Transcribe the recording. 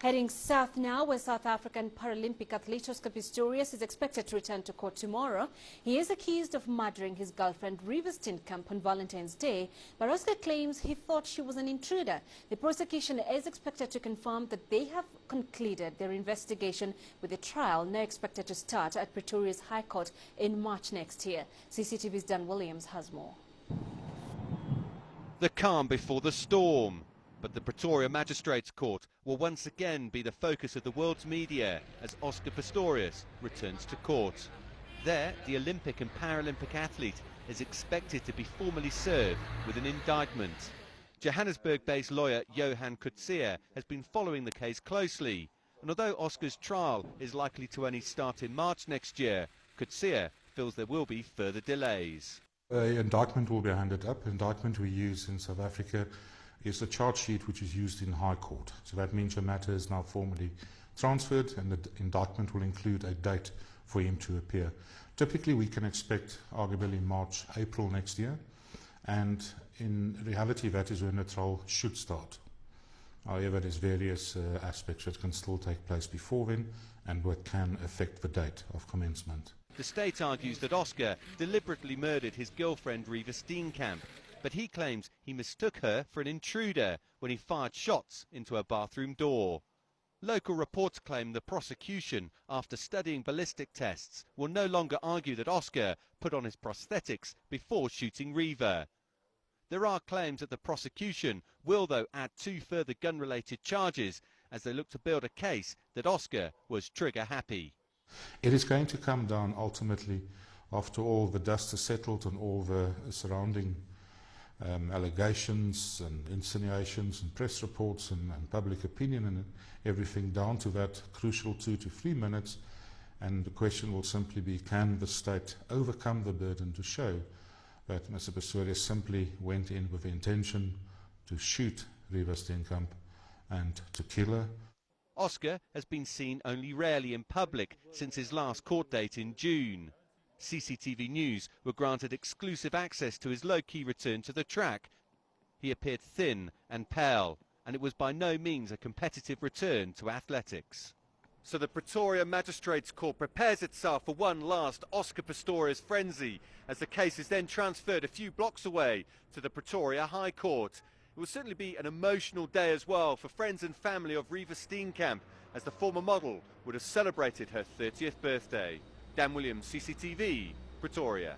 Heading south now, where South African Paralympic athlete Oscar Pistorious is expected to return to court tomorrow. He is accused of murdering his girlfriend Riva Steenkamp on Valentine's Day, but Oscar claims he thought she was an intruder. The prosecution is expected to confirm that they have concluded their investigation, with the trial now expected to start at Pretoria's High Court in March next year. CCTV's Dan Williams has more. The calm before the storm. But the Pretoria Magistrates Court will once again be the focus of the world's media as Oscar Pistorious returns to court. There, the Olympic and Paralympic athlete is expected to be formally served with an indictment. Johannesburg-based lawyer Johan Coetzee has been following the case closely, and although Oscar's trial is likely to only start in March next year, Coetzee feels there will be further delays. The indictment will be handed up. The indictment we use in South Africa is the charge sheet which is used in High Court. So that means the matter is now formally transferred, and the indictment will include a date for him to appear. Typically we can expect arguably March, April next year, and in reality that is when the trial should start. However, there's various aspects that can still take place before then and what can affect the date of commencement. The state argues that Oscar deliberately murdered his girlfriend Riva Steenkamp, but he claims he mistook her for an intruder when he fired shots into her bathroom door. Local reports claim the prosecution, after studying ballistic tests, will no longer argue that Oscar put on his prosthetics before shooting Riva. There are claims that the prosecution will, though, add 2 further gun-related charges as they look to build a case that Oscar was trigger-happy. It is going to come down ultimately, after all the dust is settled and all the surrounding allegations and insinuations and press reports and public opinion and everything, down to that crucial 2 to 3 minutes, and the question will simply be, can the state overcome the burden to show that Mr. Pistorious simply went in with the intention to shoot Riva Steenkamp and to kill her. Oscar has been seen only rarely in public since his last court date in June. CCTV News were granted exclusive access to his low-key return to the track. He appeared thin and pale, and it was by no means a competitive return to athletics. So the Pretoria Magistrates Court prepares itself for one last Oscar Pistorious frenzy as the case is then transferred a few blocks away to the Pretoria High Court. It will certainly be an emotional day as well for friends and family of Riva Steenkamp, as the former model would have celebrated her 30th birthday. Dan Williams, CCTV, Pretoria.